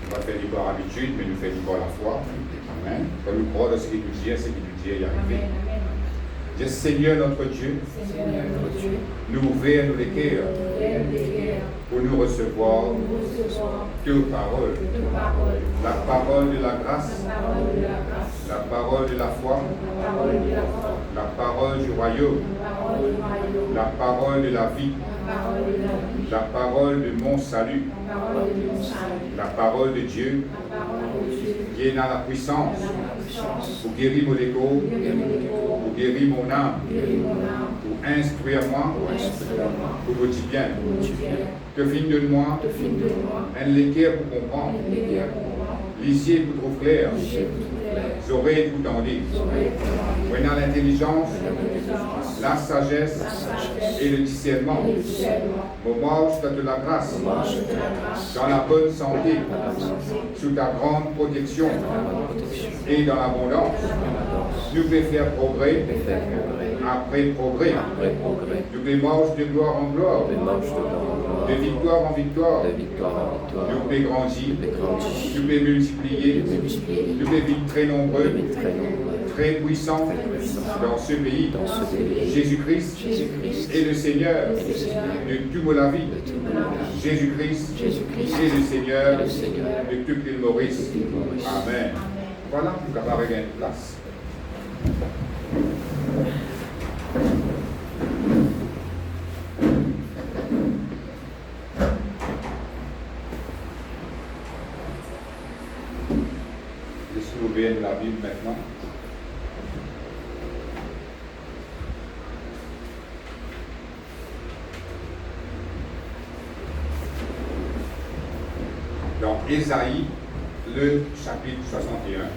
Nous va faire du par habitude, mais nous faisons du par la foi. Amen. Quand nous croyons dans ce qu'il nous dit, c'est ce qu'il nous dit y arriver. Dis Seigneur notre Dieu, nous ouvrons les cœurs pour nous recevoir tes paroles, la parole de la grâce, la parole de la foi, la parole du royaume, la parole de la vie, la parole de mon salut, la parole de Dieu, qui est dans la puissance pour guérir mon égo, pour guérir mon âme, pour instruire moi, pour vous dire bien. Que fin de moi, un équerre pour comprendre, lisier pour trouver clair, oreilles pour tendre, prenant l'intelligence, la sagesse et le discernement. Moment où je te la grâce, dans la bonne santé, sous ta grande protection et dans l'abondance. Nous pouvons faire progrès après progrès. Nous pouvons marcher de gloire en gloire, de victoire en victoire. Nous pouvons grandir, nous pouvons multiplier, nous pouvons vivre très nombreux, très puissants dans ce pays. Jésus-Christ est le Seigneur de toute la vie. Jésus-Christ est le Seigneur de toute l'île Maurice. Amen. Voilà pour qu'avoir une place. Laissez-nous ouvrir la Bible maintenant. Dans Ésaïe, le chapitre 61.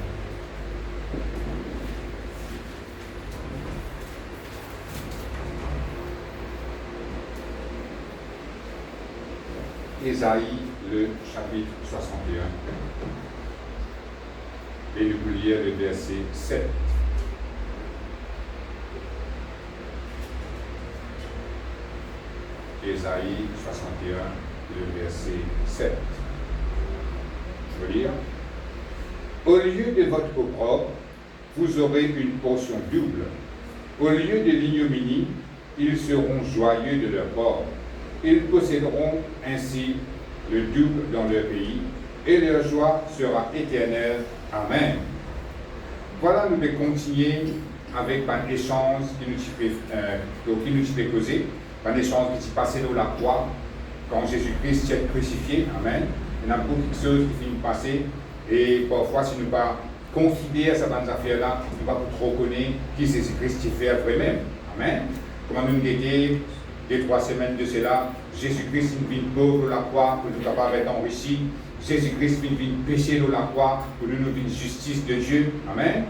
Ésaïe, le chapitre 61. Et nous pouvons lire le verset 7. Ésaïe 61, le verset 7. Je veux lire. Au lieu de votre opprobre, vous aurez une portion double. Au lieu de l'ignominie, ils seront joyeux de leur corps. Ils posséderont ainsi le double dans leur pays, et leur joie sera éternelle. Amen. Voilà, nous allons continuer avec un échange qui nous fait causer, un échange qui s'est passé dans la croix, quand Jésus-Christ est crucifié. Amen. Il y a beaucoup de choses qui finissent passer, et parfois, si nous ne pas considérer cette affaire-là, nous ne pas trop connaître qui Jésus-Christ fait vraiment. Amen. Comment nous étions, 2-3 semaines de cela, Jésus-Christ vient pauvre la croix pour nous capables d'être enrichis. Jésus-Christ vient pécher dans la croix pour nous une justice de Dieu. Amen.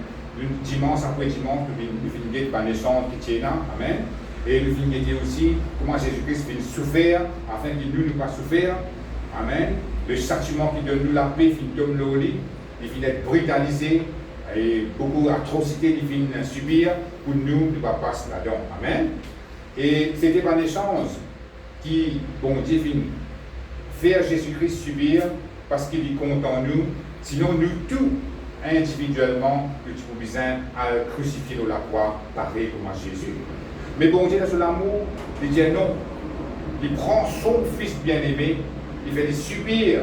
Dimanche après dimanche, nous venons par l'échange qui tient là. Amen. Et nous venons aussi comment Jésus-Christ vient souffrir afin que nous ne pas souffrir. Amen. Le châtiment qui donne nous la paix, qui donne le lit, il vient être brutalisé et beaucoup d'atrocités qui viennent subir pour nous ne pas passer là-dedans. Amen. Et c'était par l'échange qui, bon Dieu, vient faire Jésus-Christ subir parce qu'il est content nous. Sinon, nous tous, individuellement, nous avons besoin à crucifier dans la croix, pareil comme à Jésus. Mais bon Dieu, dans l'amour, il dit non. Il prend son fils bien-aimé, il fait subir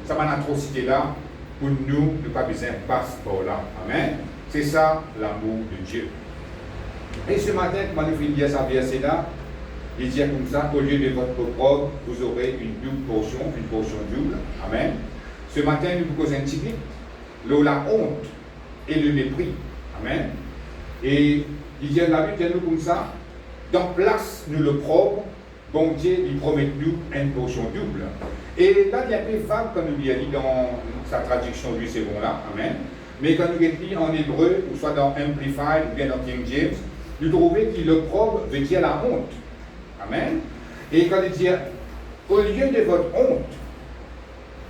cette atrocité-là pour nous, ne pas besoin de passer par là. Amen. C'est ça l'amour de Dieu. Et ce matin, quand nous finissons dire ce verset-là, il dit comme ça, au lieu de votre opprobre, vous aurez une portion double. Amen. Ce matin, nous vous posons un petit peu, la honte et le mépris. Amen. Et il dit la Bible, nous comme ça, dans place, nous le propre, bon Dieu, il promet nous une portion double. Et là, il y a un peu vague quand nous lisons dans sa traduction du second là. Amen. Mais quand nous lisons en hébreu, ou soit dans Amplified, ou bien dans King James, nous trouvons que le propre veut dire la honte. Amen. Et quand il dit, au lieu de votre honte,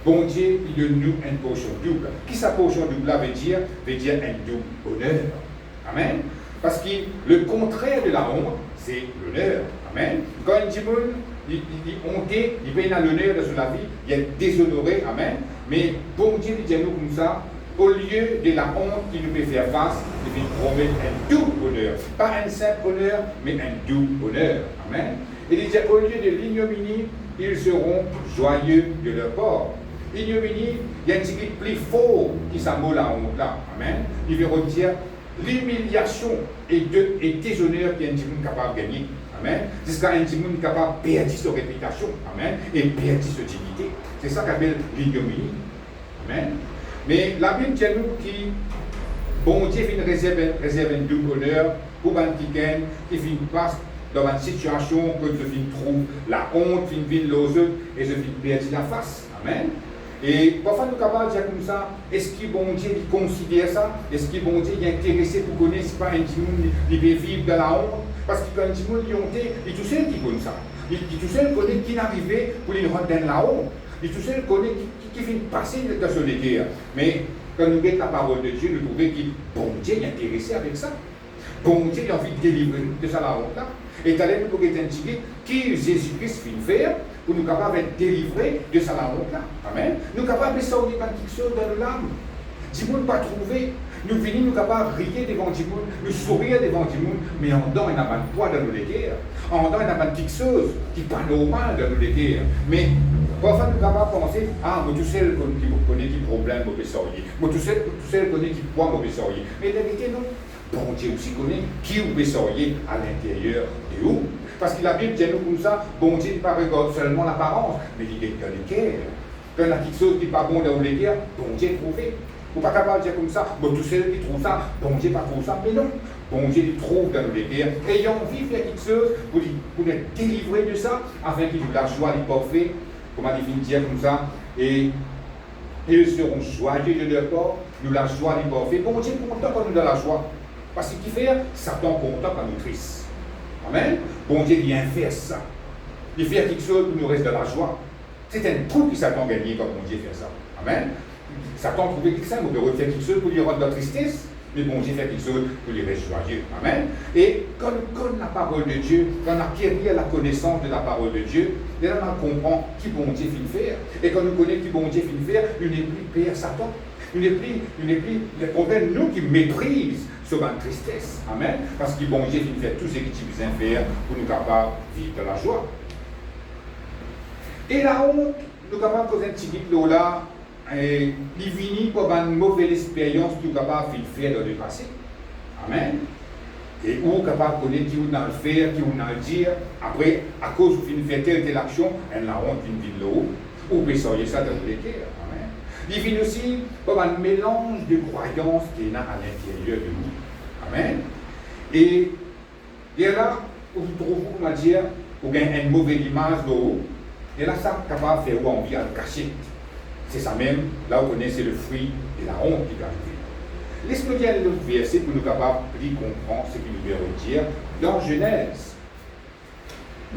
bon Dieu, il donne nous une portion double. Qui sa portion double veut dire un double honneur. Amen. Parce que le contraire de la honte, c'est l'honneur. Amen. Quand il dit, il honté, il paye l'honneur de la vie, il est déshonoré, amen. Mais bon Dieu dit à nous comme ça, au lieu de la honte qui nous peut faire face, il promet un double honneur. Pas un simple honneur, mais un double honneur. Amen. Il dit au lieu de l'ignominie, ils seront joyeux de leur corps. Ignominie, il y a un petit peu plus fort qui s'amoule la honte là. Amen. Il veut dire l'humiliation et déshonneur qui est un petit peu capable de gagner. Amen. Jusqu'à un petit peu capable de perdre sa réputation. Amen. Et perdre sa dignité. C'est ça qu'on appelle l'ignominie. Amen. Mais la Bible dit nous qui, bon Dieu, réserve un double honneur pour quelqu'un qui passe dans une situation que je trouve la honte, je vient l'autre et je perdre la face. Amen. Et parfois nous sommes capables de dire comme ça, est-ce que bon Dieu considère ça? Est-ce que bon Dieu est intéressé pour connaître si pas un petit monde qui peut vivre dans la honte? Parce que quand un petit monde qui honte, il est tout seul qui connaît ça. Il est tout seul qui connaît qui est arrivé pour lui rentrer dans la honte. Il est tout seul qui connaît qui fait passer dans ce guerre. Mais quand nous regardons la parole de Dieu, nous trouvons que bon Dieu est intéressé avec ça. Bon Dieu a envie de délivrer de ça la honte là. Et tu allais nous regarder un petit peu qui Jésus-Christ vient faire pour nous capables d'être délivrés de ça la honte là. Amen. Nous capables de sortir quelque chose dans l'âme. Dis-moi pas trouver. Nous venons, nous capables de rire devant du monde, nous sourire devant du monde, mais en dedans, il n'y a pas de poids dans nos guerres. En dedans, il n'y a pas de quelque chose qui n'est pas normal dans nos guerres. Mais parfois, nous sommes capables de penser, ah, moi, tout seul qui connaît qui problème, mauvais sorcier. Moi, tout seul connaît qui poids, mauvais sorcier. Mais la vérité, non. Bon Dieu aussi connaît qui mauvais sorcier à l'intérieur de où. Parce que la Bible dit nous comme ça, bon Dieu ne pas regarde seulement l'apparence, mais il est dans les cœurs. Quand il y a quelque chose qui n'est pas bon dans les guerres, bon Dieu est trouvé. Vous n'êtes pas capable de dire comme ça, bon, tous ceux qui trouvent ça, bon Dieu pas trouve ça, mais non. Bon Dieu il trouve dans les guerres, ayant envie de faire quelque chose pour être délivré de ça, afin qu'il ait la joie de porter, comment il vient dire comme ça, et ils seront joyeux de leur corps, nous la joie de porter. Bon Dieu est content quand nous dans la joie. Parce qu'il fait, Satan content quand nous triste. Amen. Bon Dieu vient faire ça. Il fait quelque chose pour nous rester dans la joie. C'est un coup qui Satan gagné quand bon Dieu fait ça. Amen. Satan trouvait quelque chose, on peut refaire quelque chose pour lui rendre la tristesse, mais bon Dieu fait quelque chose pour lui rester joyeux. Amen. Et quand on connaît la parole de Dieu, quand on acquiert la connaissance de la parole de Dieu, là on comprend qui bon Dieu finit faire. Et quand nous connaissons qui bon Dieu finit faire, il n'est plus père Satan. Il n'est plus le problème, nous qui méprisent sur ma tristesse. Amen. Parce que bon Dieu finit faire tout ce qu'il besoin de faire pour nous capables de vivre dans la joie. Et la honte, nous sommes capables de poser un petit guide là. Et il finit pour une mauvaise expérience que nous sommes capables de faire dans le passé. Amen. Et où capable de connaître qui vous dans le faire, qui vous dans le dire. Après, à cause où vous faites telle action, elle la honte une ville là-haut. Ou vous pouvez sortir ça dans le cœur. Amen. Il finit aussi pour un mélange de croyances qui est là à l'intérieur de nous. Amen. Et là, vous trouvez, comment dire, vous avez une mauvaise image de vous. Et là, ça est capable de faire envie à le cacher. C'est ça même, là où on connaît, c'est le fruit de la honte qui va arriver. Laisse-moi dire un autre verset pour nous capables de comprendre ce qu'il nous veut dire dans Genèse.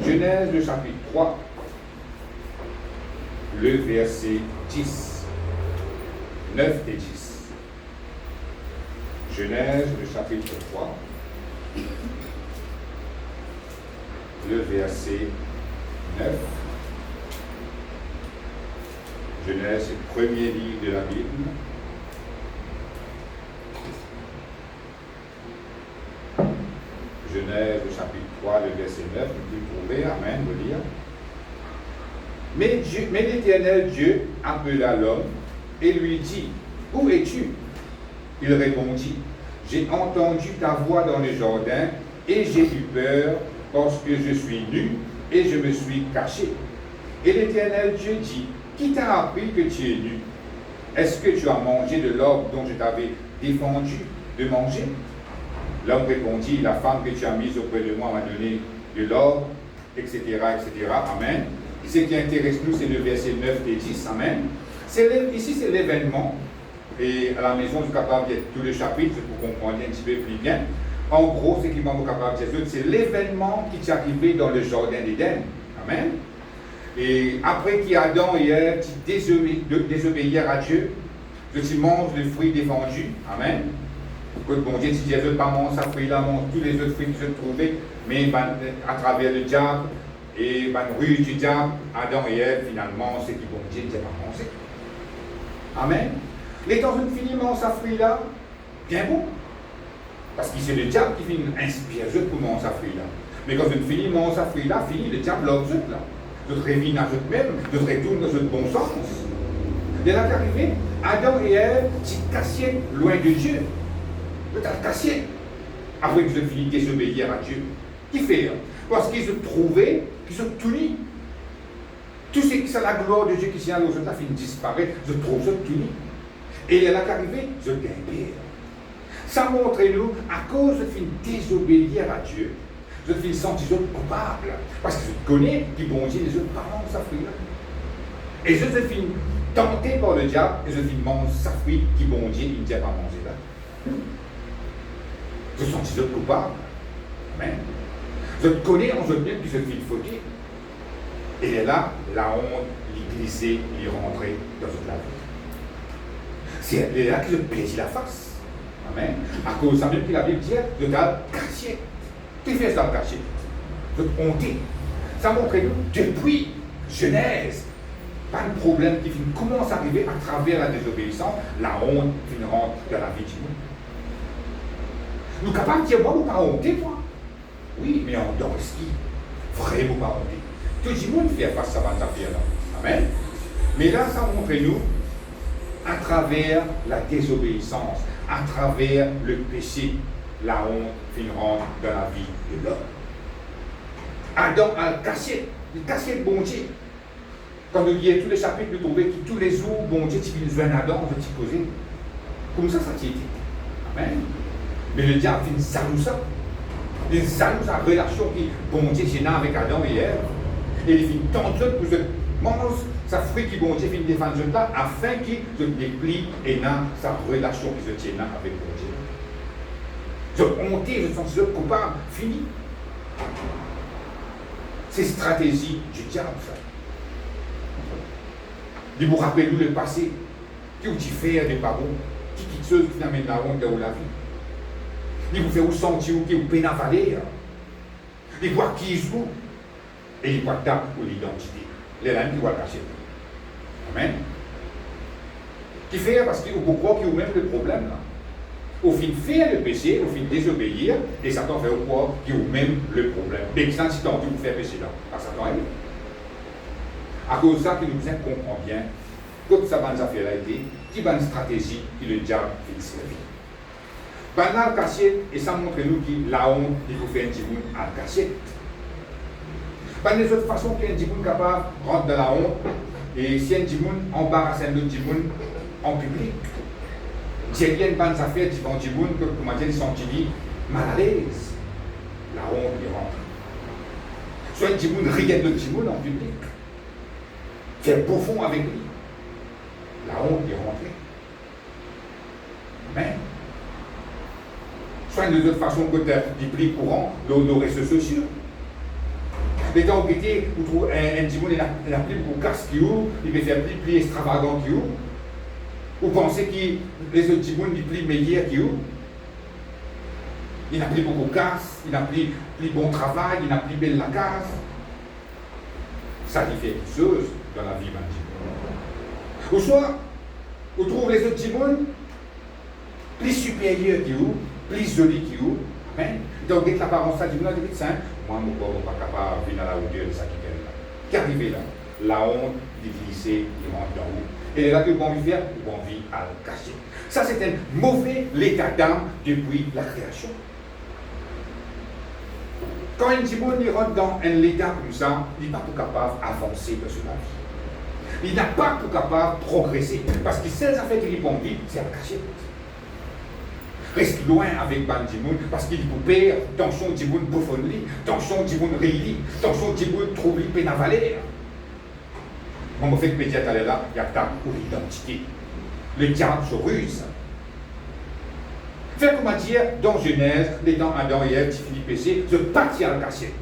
Genèse, le chapitre 3, le verset 10. 9 et 10. Genèse, le chapitre 3, le verset 9. Genèse, c'est le premier livre de la Bible. Genèse, le chapitre 3, le verset 9, vous pouvez trouver, amen, vous lire. Mais l'Éternel Dieu appela l'homme et lui dit, où es-tu? Il répondit, j'ai entendu ta voix dans le jardin et j'ai eu peur parce que je suis nu et je me suis caché. Et l'Éternel Dieu dit, qui t'a appris que tu es nu? Est-ce que tu as mangé de l'arbre dont je t'avais défendu de manger? L'homme répondit, la femme que tu as mise auprès de moi m'a donné de l'arbre, etc., etc. Amen. Ce qui intéresse nous, c'est le verset 9 et 10. Amen. Ici, c'est l'événement. Et à la maison, je suis capable de dire tout le chapitre pour comprendre un petit peu plus bien. En gros, ce qui m'a capable de dire, c'est l'événement qui est arrivé dans le jardin d'Éden. Amen. Et après qu'Adam et Ève désobéirent à Dieu, ils mangent le fruit défendu. Amen. Que bon Dieu, si Dieu ne veut pas manger ce fruit-là, mange tous les autres fruits que je trouvais, mais à travers le diable, Et ben, rue du diable, Adam et Ève, finalement, c'est qui bon Dieu n'était pas mangé. Amen. Les dans une finiment sa fruit là, bien bon. Parce que c'est le diable qui finit inspire je pour manger sa fruit là. Mais quand une finiment sa fruit là, fini le diable l'a là. De révine à eux-mêmes, de retourner dans le bon sens. Il y en a qui arrivé, Adam et Ève, c'est cassé loin de Dieu. Le tas cassé. Après qu'ils ont fini de désobéir à Dieu. Qui fait? Parce qu'ils ont trouvé qu'ils ont tout mis. Tout ce qui est la gloire de Dieu qui s'est allé aux autres, fini de disparaître, je trouve ça tout mis. Et il y en a qui arrivé, je gagne. Ça montre nous, à cause de fin désobéir à Dieu, je suis senti coupable. Parce que je connais qui bon Dieu, les autres parents sa fruit là. Et je suis tenté par le diable, et je suis mange sa fruit qui bon Dieu, il ne tient pas manger là. Je suis senti coupable. Amen. Je connais en je bien que je suis fauté. Et là, la honte, l'y glisser, l'y rentrer dans toute la vie. C'est là que je plaisir la face. Amen. À cause de ça même que la Bible dit, de ta caché. Tu fais ça caché. De honter. Ça montre nous, depuis Genèse, pas de problème qui commence à arriver à travers la désobéissance, la honte qui rentre dans la vie de nous. Nous sommes capables de dire, moi, vous pas honter, moi. Oui, mais en dehors ski, vraiment pas honter. Tout le monde fait face à cette affaire-là. Amen. Mais là, ça montre nous, à travers la désobéissance, à travers le péché, la honte qui rentre dans la vie de l'homme. Adam a cassé le bon Dieu. Quand nous lisons tous les chapitres, nous trouvons que tous les jours, bon Dieu, tu viens de Adam, je t'y posé. Comme ça, ça t'y était. Amen. Mais le diable fait une salousa. Il salouse la relation qui, bon Dieu, j'ai avec Adam et Ève. Et il fait une tente pour se mange sa fruit qui bon Dieu fait une défense là, afin qu'il se déplie et n'a sa relation qui se tient avec bon Dieu. Je honté, je sens coupable, fini. C'est stratégie du diable, ça. Il vous rappelle le passé, qui vous dit faire des parents, qui quitte ceux qui n'amènent la honte dans la vie. Il vous fait vous sentir qui vous peine à valer. Il voit qui est vous. Et il voit table pour l'identité. Les lames qui voient cacher. Amen. Qui fait parce qu'il vous croit qu'il y a même le problème là. Au fin de faire le péché, au fin de désobéir, et Satan fait au croire qu'il y a même le problème. Mais qui s'en dit vous faire péché là. Alors Satan est. À cause de ça, que nous comprenons bien, toute sa bonne affaire a été, qui va une stratégie que le diable fait servir. Banal caché, et ça montre nous que la honte, il faut faire un petit bout à cacher. Par les autres façons qu'un petit bout capable rentre dans la honte, et si un petit bout embarrasse un autre petit bout en public, si il y a une bonne affaire devant un petit bout, comment dire, ils sont mal à l'aise, la honte il rentre. Soit un petit bout regarde le petit bout en public, faire profond avec lui, la honte est rentrée. Mais, soit de toute façon que tu as des plis courants dans nos réseaux sociaux. Les temps où vous trouvez un petit monde, il a pris beaucoup de casse qui ouvre, il peut faire plus extravagant qui ouvre. Vous pensez que les autres petits mondes, ils plient meilleurs qui ouvre. Il n'a plus beaucoup de casse, il n'a plus bon travail, il n'a plus belle la case. Ça lui fait quelque chose dans la vie maintenant. Ou soit, vous trouvez les autres petits mondes plus supérieurs qui ouvrent, plus jolis qui ouvrent. Amen. Donc, dès que l'apparence ça dit, non, c'est saint, moi, mon corps n'est pas capable de venir à la hauteur de ça qui est là. Qui arrive là? La honte, il glisse, il rentre dans haut. Et là, que vous envie de faire, vous envie à le cacher. Ça, c'est un mauvais état d'âme depuis la création. Quand un petit monde rentre dans un état comme ça, il n'est pas tout capable d'avancer dans la vie. Il n'est pas tout capable de progresser. Parce que ces affaires qui lui vivre, c'est à cacher. Reste loin avec Bandimoun parce qu'il vous perd dans son Dimoun bouffonnerie, dans son Dimoun réili, dans son Dimoun trouble pénavaler. Mon fait que médiat là, il y a ta pour l'identité. Le diable se ruse. Faire comment dire, dans Genèse, les dents Adam et Ève, qui finit péché, se partit à la cachette.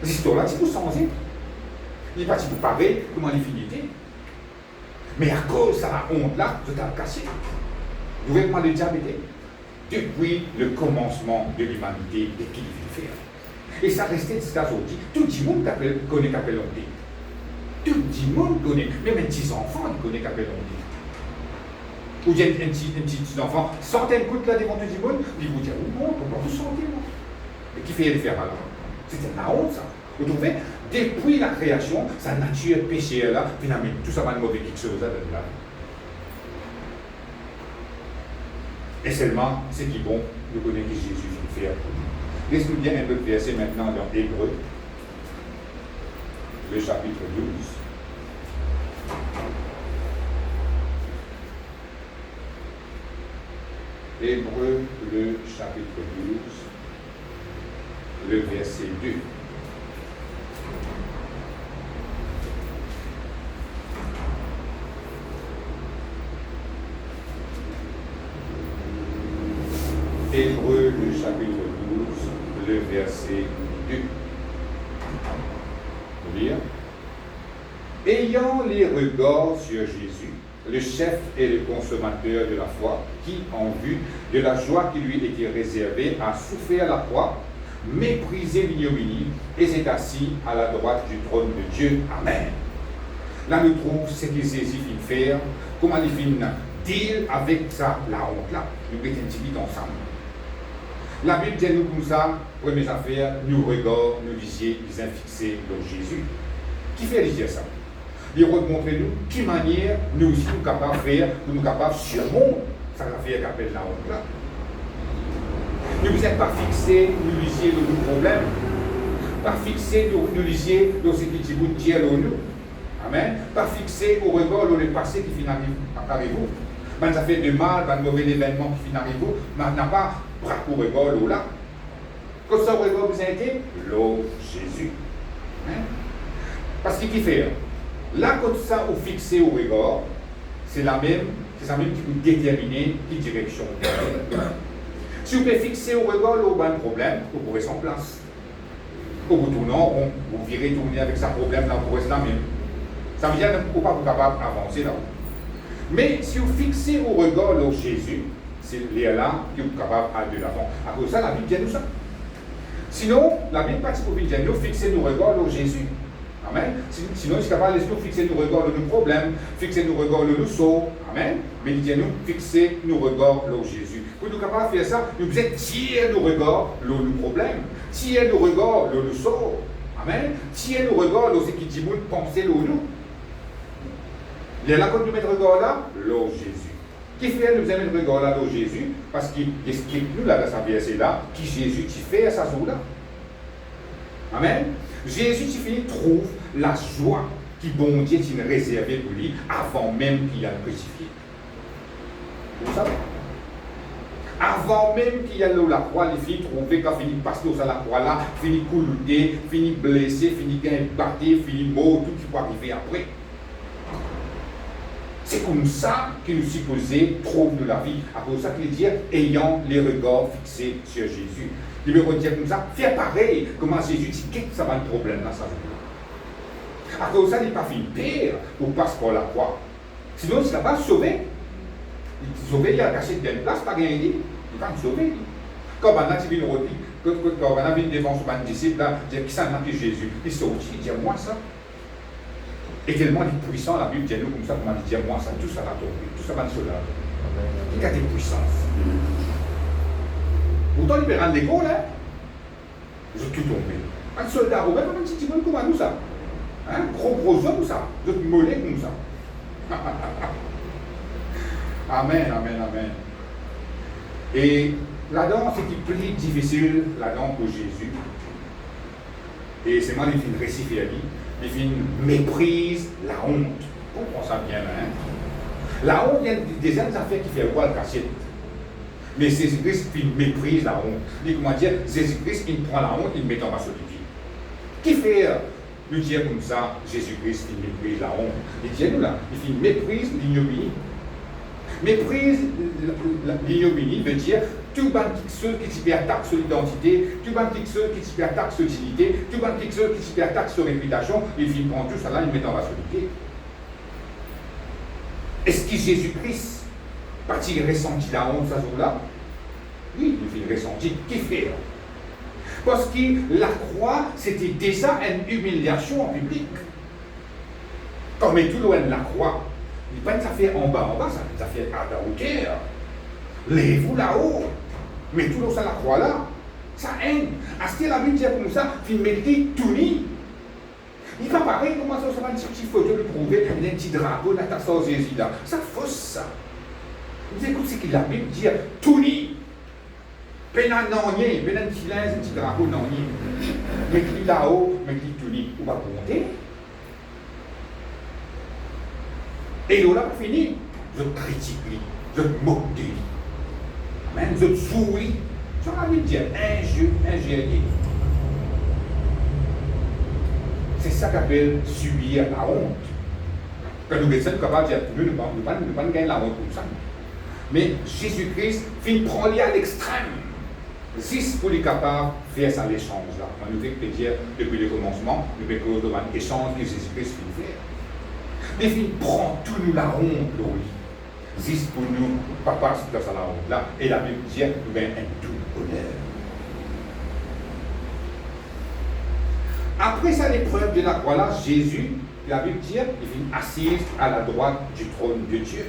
L'histoire là, c'est pour changer. Il n'est pas si pour pareil, comment il finit. Mais à cause de la honte là, je t'ai caché. Vous voyez comment le diable était? Depuis le commencement de l'humanité, dès qu'il veut faire. Et ça restait de ça aujourd'hui. Tout le monde connaît Capelonté. Tout le monde connaît. Même un petit enfant, il connaît Capelonté. Ou il y a un petit enfant, centaines de coups là devant tout le monde, puis vous dites, oh bon, comment vous sentez, moi? Et qui fait le faire alors? C'était la honte, ça. Vous trouvez? Depuis la création, sa nature péchée là, finalement, tout ça va de mauvais quelque chose là. Et seulement, ce qui est bon, nous connaissons que Jésus fait faire. Laisse-nous bien un peu de verset maintenant dans Hébreu, le chapitre 12. Hébreu, le chapitre 12, le verset 2. Hébreu, le chapitre 12, le verset 2. Vous lire. Ayant les regards sur Jésus, le chef et le consommateur de la foi, qui, en vue de la joie qui lui était réservée, a souffert la croix, méprisé l'ignominie, et s'est assis à la droite du trône de Dieu. Amen. Là, nous trouvons ce qu'il saisit fin faire, comment il fin deal avec ça, la honte là. Nous mettons un petit peu ensemble. La Bible dit nous comme ça, première affaire, nous regardons, nous lisiez, les uns fixés dans Jésus. Qui fait dire ça? Il remontre nous quelle manière nous aussi nous capables de faire, nous capables de surmonter ça l'affaire qu'appelle la honte là. Nous ne sommes pas fixés, nous lisiez dans nos problèmes, pas fixés, nous lisiez dans ce qui vous dit à nous. Amen. Pas fixés au regard dans le passé qui finit par vous. Ben, ça fait de mal, ben, de mauvais événements qui finissent par vous, mais on n'a pas bras pour regard là. Quand ça regard vous a été, l'eau Jésus. Hein? Parce qu'il fait. Là, quand ça vous fixé au regard, c'est ça même qui vous détermine quelle direction. Si vous pouvez fixer au regard, vous avez un problème, vous pourrez s'en place. Quand vous tournez en rond, vous virez tourner avec ça problème, là, vous restez là même. Ça veut dire que vous ne pouvez pas capable d'avancer là. Mais si vous fixez au regard là Jésus, c'est là que vous êtes capable d'aller de l'avant. À cause de ça, la Bible dit nous ça. Sinon, la Bible pas pour dire nous fixer nos regards là Jésus. Amen. Sinon, c'est capable de nous fixer nos regards nos problèmes, fixer nos regards nos sauts. Amen. Mais il dit nous fixer nos regards là Jésus. Pour nous capables de faire ça, nous devons tirer nos regards là nos problèmes, tirer nos regards là nos sauts. Amen. Tirer nos regards là ce qui dit nous penser là nous. Il y a là quand nous mettons le regard là, l'eau Jésus. Qui fait nous aimer le regard là, l'eau Jésus? Parce qu'il explique nous là dans sa verset là, qui Jésus qui fait à sa joie là. Amen. Jésus qui fait trouve la joie qui bon Dieu qui réservée pour lui avant même qu'il y a le crucifié. Vous savez? Avant même qu'il y a la croix, les filles trouvaient qu'il finit passer à la croix là, finit coulouté, finit blessé, finit battu, finit mort, tout ce qui peut arriver après. C'est comme ça que nous supposons trouver de la vie. À cause de ça qu'il dit, ayant les regards fixés sur Jésus. Il veut dire comme ça, faire pareil, comment Jésus dit, qu'est-ce que ça va le problème dans sa vie. À cause de ça, il n'est pas fait pire pour passer par la croix. Sinon, il ne sera pas sauvé. Il sauvé, il a caché de place, pas rien dit. Il va me sauver. Quand on a dit, quand on a vu devant son disciple, il dit, qui ça n'a que Jésus? Il sauve, il dit, moi ça. Et tellement il est puissant, la Bible dit nous comme ça, comment il dit moi ça, tout ça va tomber, tout ça va se là. Il a des puissances. Pourtant, il peut rendre l'école, hein? Ils ont tout tombé. Un soldat romain, un petit peu comme nous ça. Hein? Gros homme ça, ils ont mollet comme ça. Amen, amen, amen. Et là-dedans, c'est qui plus difficile, là-dedans, pour Jésus. Et c'est moi qui fais une récit à lui. Il fait une méprise, la honte. On comprend ça bien, hein? La honte, il y a des affaires qui font quoi le cachette. Mais Jésus-Christ, il méprise la honte. Il dit comment dire, Jésus-Christ, il prend la honte, il met en bas sur le pied. Qui fait nous dire comme ça, Jésus-Christ, il méprise la honte? Il dit nous là, il fait une méprise l'ignominie. Méprise l'ignominie veut dire tout ceux qui attaquent son identité, tout ceux qui attaquent son utilité, tout ceux qui attaquent son réputation, il vient prendre tout ça là, il met en bas sur le pied. Est-ce que Jésus-Christ a-t-il ressenti la honte ce jour-là? Oui, il fait ressenti. Qui fait? Parce que la croix, c'était déjà une humiliation en public. Quand on met tout loin de la croix, il pas ça fait en bas, ça fait à la hauteur. Lève-vous là-haut. Mais tout ça, la croix là, ça haine. À ce que la Bible dit comme ça, il mérite tout ni. Il va pareil, comment ça, va une petite photo de prouver, il y a un petit drapeau, là, t'as ça aux Jésus là. Ça fausse ça. Vous écoutez ce que la Bible dit, tout ni. Pénan non nier, pénan petit linge, un petit drapeau non nier. Mais qui là-haut, mais qui tout ni. On va compter. Et là, là, fini. Je critique lui, je moque de lui. Amen. Je souris. Ça va lui dire ingénieux. C'est ça qu'appelle subir la honte. Quand nous sommes capables de dire, nous ne pouvons pas gagner la honte comme ça. Mais Jésus-Christ prend lui à l'extrême. Si pour les capables de faire ça l'échange là. On nous fait dire depuis le commencement, nous mettons devant l'échange que Jésus-Christ fait faire. Mais il prend tout nous la honte, oui. Juste pour nous, papa, c'est ça la honte là. Et la Bible dit, nous avons un doux honneur. Après sa l'épreuve de la croix là, Jésus, la Bible dit, il vient assis à la droite du trône de Dieu.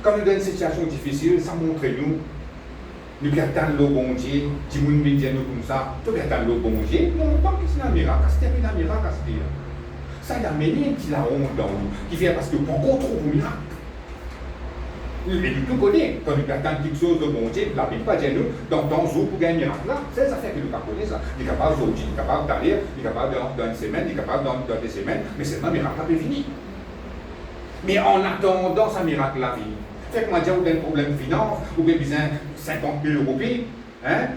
Quand nous dans une situation difficile, ça montre nous attendons le bon Dieu, si nous nous disons comme ça, nous attendons le bon Dieu, non, pas que c'est un miracle, c'est un miracle, ça y a mené un petit la honte dans nous, qui vient parce que pour qu'on trouve un miracle. Mais nous tout connaissons, quand nous attendons quelque chose de bon Dieu, la Bible pas dire nous, dans ton jour pour gagner un miracle là, c'est ça fait que nous connaissons ça. Il est capable aujourd'hui, il est capable d'aller, il est capable dans une semaine, il est capable dans des semaines, mais c'est un miracle là, fini. Mais en attendant ce miracle là, fini. Fait que moi, j'ai un problème de finance, ou bien besoin 50 000 roupies, hein,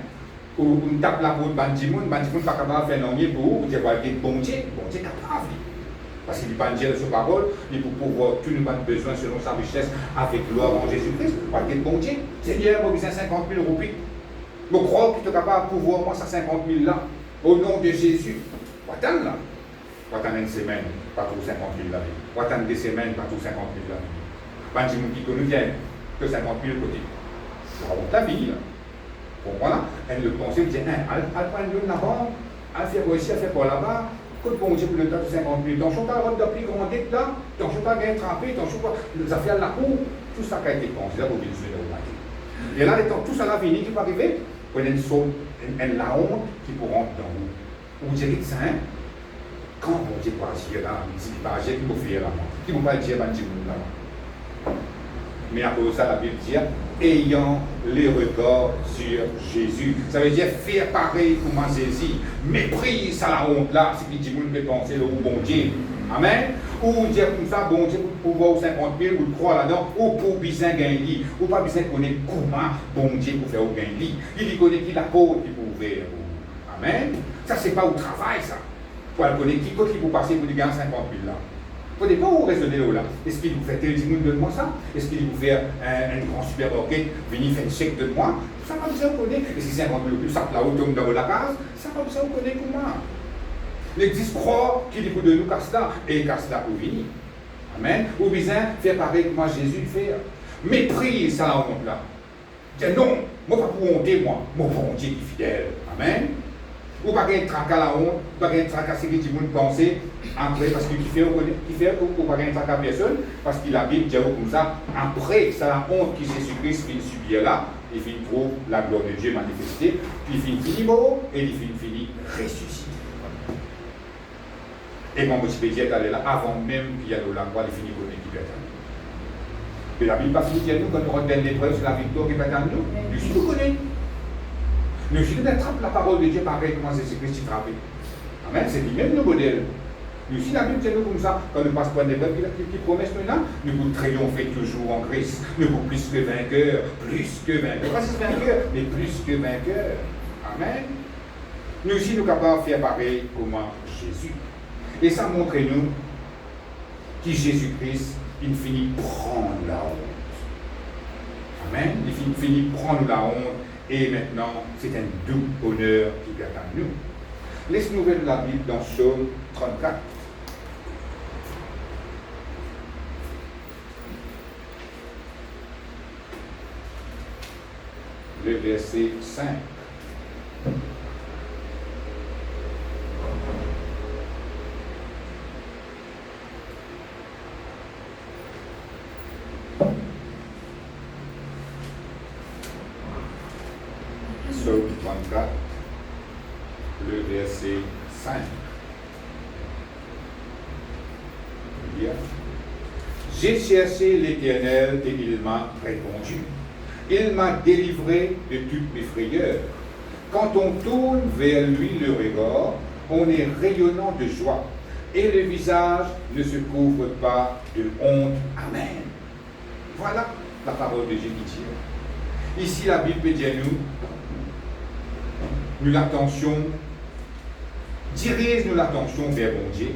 ou on tape la route, bandimoun pas capable de faire l'ennui pour dire, bon Dieu capable. Parce qu'il n'est pas dire de sa parole, il pour pouvoir tous nos besoins selon sa richesse avec gloire en Jésus-Christ. Pas de bon Dieu. Seigneur, moi, besoin 50 000 roupies. Je crois qu'il est capable de pouvoir, moi, ça 50 000 là, au nom de Jésus. Attends là. Attends une semaine, pas tout 50 000 là. Attends 2 semaines, pas tout 50 000 là. Quand je me dis que nous viennent, que 50 000 côté. Ça va ta vie. Bon, voilà. Elle le pensait, elle dit, elle prend une là-bas, elle fait aussi, elle fait pas là-bas. Que bon Dieu pour le temps de 50 000. Ton chocolat va de plus grand dette là, ton chocolat va être trempé, ton chocolat, les affaires la cour, tout ça qui a été pensé, là, vous venez de le. Et là, tout ça là fini, qui peut arriver, vous avez une la honte qui peut rentrer dans vous. Vous direz que ça, quand bon Dieu va agir là, il va agir, qui peut faire là, qui ne peut pas dire, là. Mais à cause de ça, la Bible dit, ayant les regards sur Jésus. Ça veut dire faire pareil comme Jésus. Méprise à la honte là, c'est qui dit, vous peut penser au bon Dieu. Amen. Ou dire comme ça, bon Dieu, pour pouvoir 50 000, ou croire là-dedans, ou pour bien gagner, ou pas bien connaître comment bon Dieu pour faire gagner. Il connaît qui la côte qui peut ouvrir. Amen. Ça, c'est pas au travail, ça. Pour connaître qui côté qui peut passer pour gagner 50 000 là. Vous ne pouvez pas vous raisonner là. Est-ce qu'il vous fait tel dimanche de moi ça? Est-ce qu'il vous fait un grand super orchestre, venir faire un chèque de moi? Ça va besoin de connaître. Et si c'est un grand peu plus simple là, où tombe dans la case, ça va besoin de connaître comment. L'Église croit qu'il faut de nous casse là, et casse là pour venir. Amen. Ou bien faire pareil que moi Jésus le fait. Méprise ça la honte là. Dis non, moi pas pour honter moi, mon bon Dieu qui est fidèle. Amen. Ou pas gagner tracas la honte, pas gagner tracas ce que tout le monde pensait, après, parce qu'il fait ou pas gagner tracas personne, parce qu'il a bien dit comme ça, après, c'est la honte que Jésus-Christ vient subir là, il finit trouve la gloire de Dieu manifestée, il finit mort et il finit ressuscité. Et mon petit Dieu est allé là, avant même qu'il y ait la croix, il finit pour l'équipe de la Bible, parce qu'il dit à nous, quand nous rendons l'épreuve sur la victoire qui va être nous, nous aussi nous connaissons. Nous aussi nous attrapons la parole de Dieu pareil comment Jésus-Christ frappé. Amen, c'est lui-même le modèle. Nous aussi la Bible dit nous comme ça, quand nous passons par des épreuves qui promettent maintenant, nous pouvons triompher toujours en Christ. Nous pouvons plus que vainqueurs, pas juste vainqueurs, mais plus que vainqueurs. Amen. Nous aussi nous sommes capables de faire pareil comment Jésus. Et ça montre nous que Jésus-Christ, il finit prendre la honte. Amen. Il finit prendre la honte. Et maintenant, c'est un doux honneur qui vient à nous. Laisse-nous ouvrir la Bible dans Psaume 34. le verset 5. Psaume 34, le verset 5. Bien. J'ai cherché l'Éternel et il m'a répondu. Il m'a délivré de toutes mes frayeurs. Quand on tourne vers lui le regard, on est rayonnant de joie et le visage ne se couvre pas de honte. Amen. Voilà la parole de Jésus. Ici, la Bible dit à nous l'attention, dirige-nous l'attention vers mon Dieu,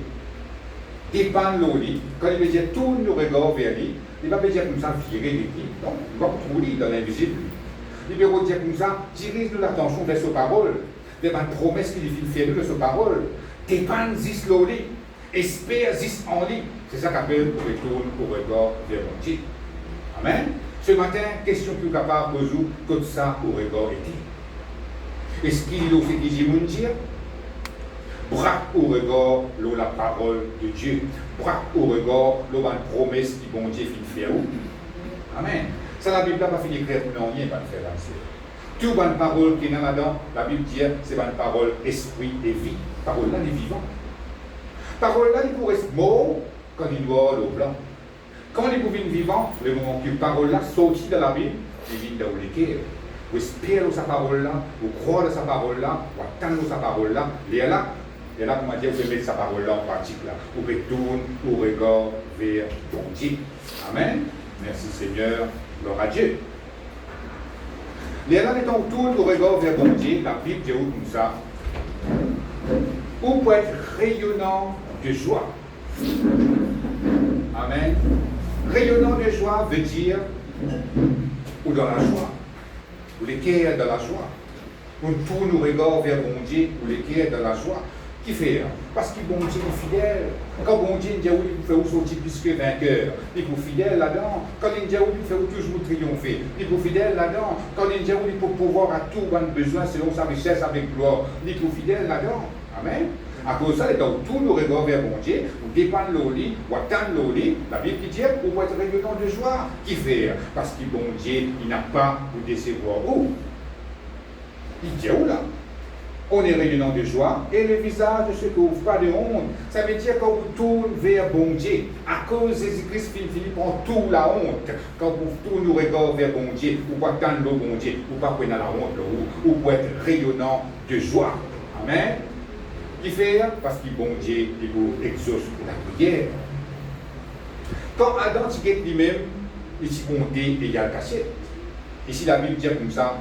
dépanne l'oli, quand il veut dire tourne nos regards vers lui, il ne va pas dire comme ça virer les pieds, non, il va trouver dans l'invisible. Il veut dire comme ça, dirige-nous l'attention vers sa parole, vers ma promesse qu'il fait de sa parole, dépanne zis l'oli, espère zis en lui, c'est ça qu'appelle retourne au regard vers mon Dieu. Amen. Ce matin, question plus capable de vous, comme ça au regard était. Est-ce qu'il a fait dire mon Dieu? Braque au regard de la parole de Dieu. Braque au regard de la promesse qui bon Dieu fait faire. Amen. Ça, la Bible n'a pas fini d'écrire pour non rien, pas faire lancer. Toute bonne parole qui est là-dedans, la Bible dit, c'est une parole esprit et vie. Parole là, elle est vivante. Parole là, il pourrait être mort quand il doit au blanc. Quand il est vivant, le moment que parole là sortit de la Bible, il vient dans le cœur. Vous espérez sa parole là, vous croyez sa parole là, vous attendez sa parole là, et là, comment dire, vous pouvez mettre sa parole là en pratique là. Vous pouvez tourner au regard vers ton Dieu. Amen. Merci Seigneur, gloire à Dieu. Et là, quand on tourne au regard vers ton Dieu, la Bible dit comme ça, ou pour être rayonnant de joie. Amen. Rayonnant de joie veut dire, ou dans la joie, ou les cœurs de la joie. On tourne nos regards vers mon Dieu, ou les cœurs de la joie. Qui fait? Parce que bon Dieu est fidèle. Quand bon Dieu dit oui, il faut sortir plus que vainqueur. Il est fidèle là-dedans. Quand il dit oui, il faut toujours triompher. Il est fidèle là-dedans. Quand il dit oui, il faut pouvoir à tout besoin selon sa richesse avec gloire. Il est fidèle là-dedans. Amen. À cause de ça, quand on tourne nos regards vers mon Dieu, on dépanne l'oli, on attend l'oli, la Bible dit pour être rayonnant de joie. Qui fait? Parce que bon Dieu, il n'a pas vous décevoir. Où? Il dit où là? On est rayonnant de joie et le visage ne se couvre pas de honte. Ça veut dire quand vous tournez vers bon Dieu, à cause de Jésus-Christ, Philippe prend toute la honte. Quand vous tournez nos regards vers bon Dieu, vous ne pouvez pas attendre le bon Dieu, vous ne pouvez pas prendre la honte, vous pouvez être rayonnant de joie. Amen. Qui fait? Parce que bon Dieu, il vous exauce la prière. Quand Adam s'est lui-même, il s'y comptait égal cachette. Ici, la Bible dit comme ça,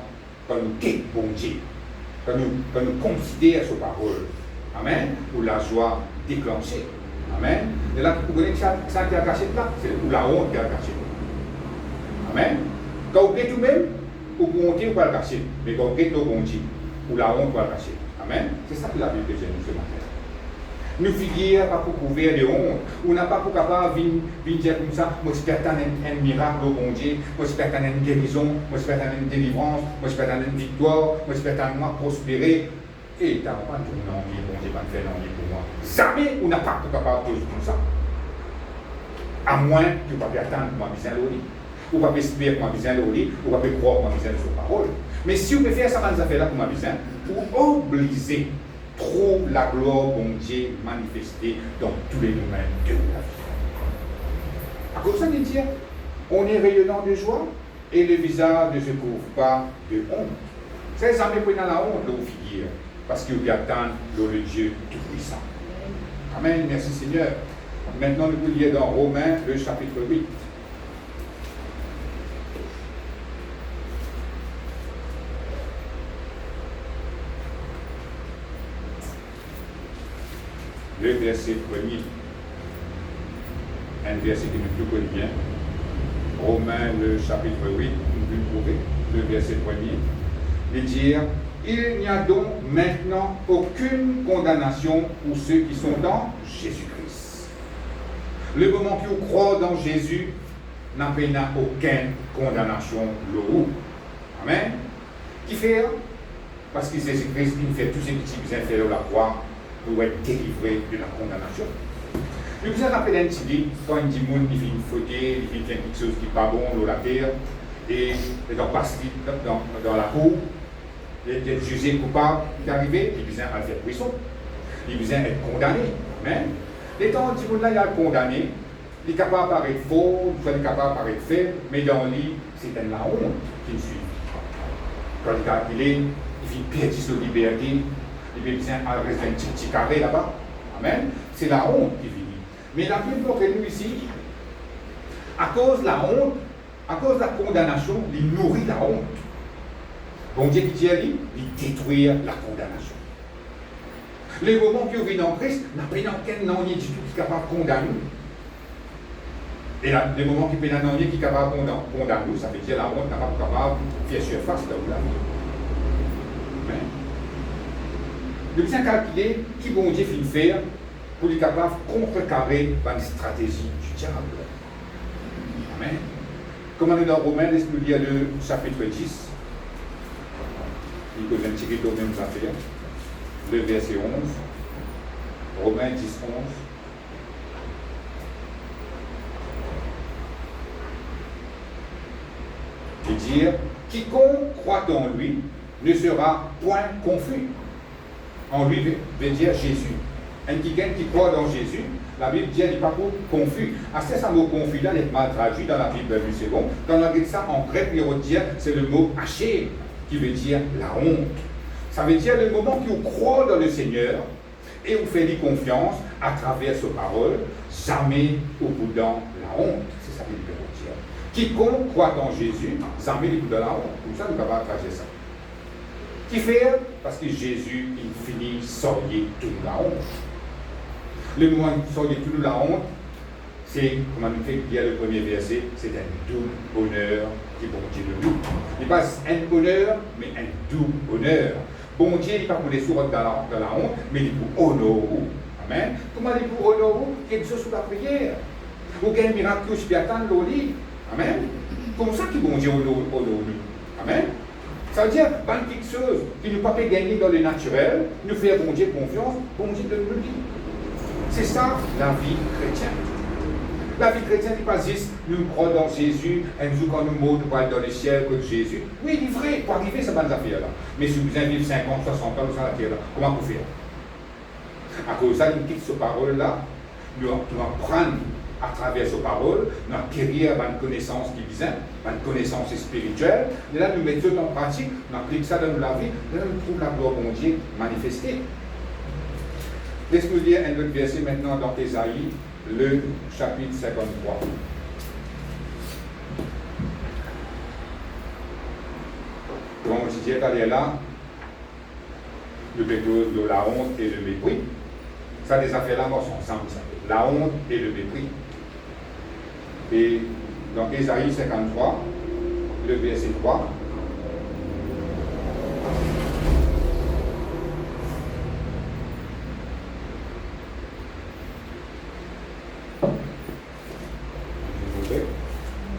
quand nous quittons bon Dieu, quand nous considérons sa parole, amen, ou la joie déclenchée. Amen. Et là, vous connaissez ça qui a caché là, c'est la honte qui a caché. Amen. Quand vous quittez vous-même, vous montez ou pas le cacher. Mais quand vous quittez le bon Dieu, ou la honte va le cacher. Amen. C'est ça que la Bible dit ce matin. Nous figurons pas pour couvrir de honte. On n'a pas pour capable de dire comme ça, moi j'espère un miracle au bon Dieu, moi j'espère une guérison, moi j'espère une délivrance, moi j'espère une victoire, moi j'espère moi prospérer. Et tu n'as pas de non, bon Dieu va faire non pour moi. Jamais on n'a pas pour capable de tout ça. À moins que tu ne vas pas attendre pour ma besoin de l'oli. Ou pas espérer pour ma besoin de l'oli, ou pas croire pour ma besoin de sa parole. Mais si vous pouvez faire ça dans les affaires-là pour ma besoin, vous obligez trop la gloire bon Dieu manifestée dans tous les domaines de la vie. À cause de ça, il dit, on est rayonnant de joie et le visage ne se couvre pas de honte. C'est ça, mais dans la honte, vous figure, parce que vous attendez le Dieu Tout-Puissant. Amen, merci Seigneur. Maintenant, nous pouvons lire dans Romains, le chapitre 8. Le verset premier, un verset que nous connaissons bien, Romains le chapitre 8, nous pouvons trouver le verset premier, et dire, il n'y a donc maintenant aucune condamnation pour ceux qui sont dans Jésus-Christ. Le moment où on croit dans Jésus n'a aucune condamnation. Amen. Qui fait? Parce que Jésus-Christ, il fait tous ces petits besoins faire la croix pour être délivré de la condamnation. Je vous ai rappelé un petit dit, quand un petit monde, il fait une faute, il fait quelque chose qui n'est pas bon dans la terre, et dans la cour, il est jugé coupable d'arriver, il vient à faire prison, il vient être condamné. Amen. Les temps, petit monde là, il a condamné, il est capable de paraître faux, il est capable de paraître faible, mais dans le lit, c'est la honte qui le suit. Quand il est calculé, il fait perdre sa liberté, il vient à rester un petit carré là-bas. Amen. C'est la honte qui vit. Mais la Bible pour nous ici, à cause de la honte, à cause de la condamnation, il nourrit la honte. Bon Dieu qui dit, il détruit la condamnation. Les moments qui viennent en Christ, n'a pas aucun nom du tout qui est capable de condamner. Et là, les moments qui viennent en qui est capable de condamner, ça veut dire la honte n'a pas capable de faire surface là où la vie. Le bien calculé, qui bon Dieu finit faire pour être capable de contrecarrer une stratégie du diable. Amen. Comme on est dans Romains, laisse-nous lire le chapitre 10. Il pose un petit peu aux mêmes affaires. Le verset 11. Romains 10, 11. Et dire, quiconque croit en lui ne sera point confus. En lui veut dire Jésus. Un quelqu'un qui croit dans Jésus, la Bible dit, elle n'est pas confus. C'est ça mot confus là, il est mal traduit dans la Bible du second. Quand on regarde ça en grec, c'est le mot haché, qui veut dire la honte. Ça veut dire le moment où on croit dans le Seigneur et on fait lui confiance à travers ses paroles, jamais au bout dans la honte. C'est ça qu'il veut dire. Quiconque croit en Jésus, jamais au bout de la honte. Comme ça, nous ne pouvons pas traduire ça. Qui fait? Parce que Jésus, il finit sortir toute la honte. Le moment où il sortir toute la honte, c'est, comme on nous fait lire le premier verset, c'est un double honneur qui bon Dieu de nous. Il n'est pas un honneur, mais un double honneur. Bon Dieu, il n'est pas pour les sourds dans la honte, mais il est pour honorer. Amen. Comment il est pour honorer? Quelque chose sous la prière. Ou qu'il y a un miracle que je peux attendre au lit. Amen. Comme ça que bon Dieu honore nous. Amen. Ça veut dire, quelque chose qui ne peut pas gagner dans le naturel, nous faire bon Dieu confiance, bon Dieu de nous le dire. C'est ça la vie chrétienne. La vie chrétienne n'est pas juste, nous croyons dans Jésus, un jour quand nous mourons, nous allons dans le ciel comme Jésus. Oui, il est vrai, pour arriver, c'est pas des affaires là. Mais si vous avez 50, 60 ans sur la terre là, comment vous faire? À cause de ça, nous quittons ces paroles-là, nous apprenons à travers ces paroles, nous acquérir une connaissance divine, une connaissance spirituelle. Et là, nous mettons en pratique, nous appliquons ça dans la vie, et là, nous trouvons la gloire de Dieu manifestée. Laisse-nous lire un autre verset maintenant dans Ésaïe, le chapitre 53. Comme on disait tout à l'heure là, le méthode de la honte et le mépris, ça, des affaires-là sont ensemble, ça. La honte et le mépris. Et dans Ésaïe 53, le verset 3,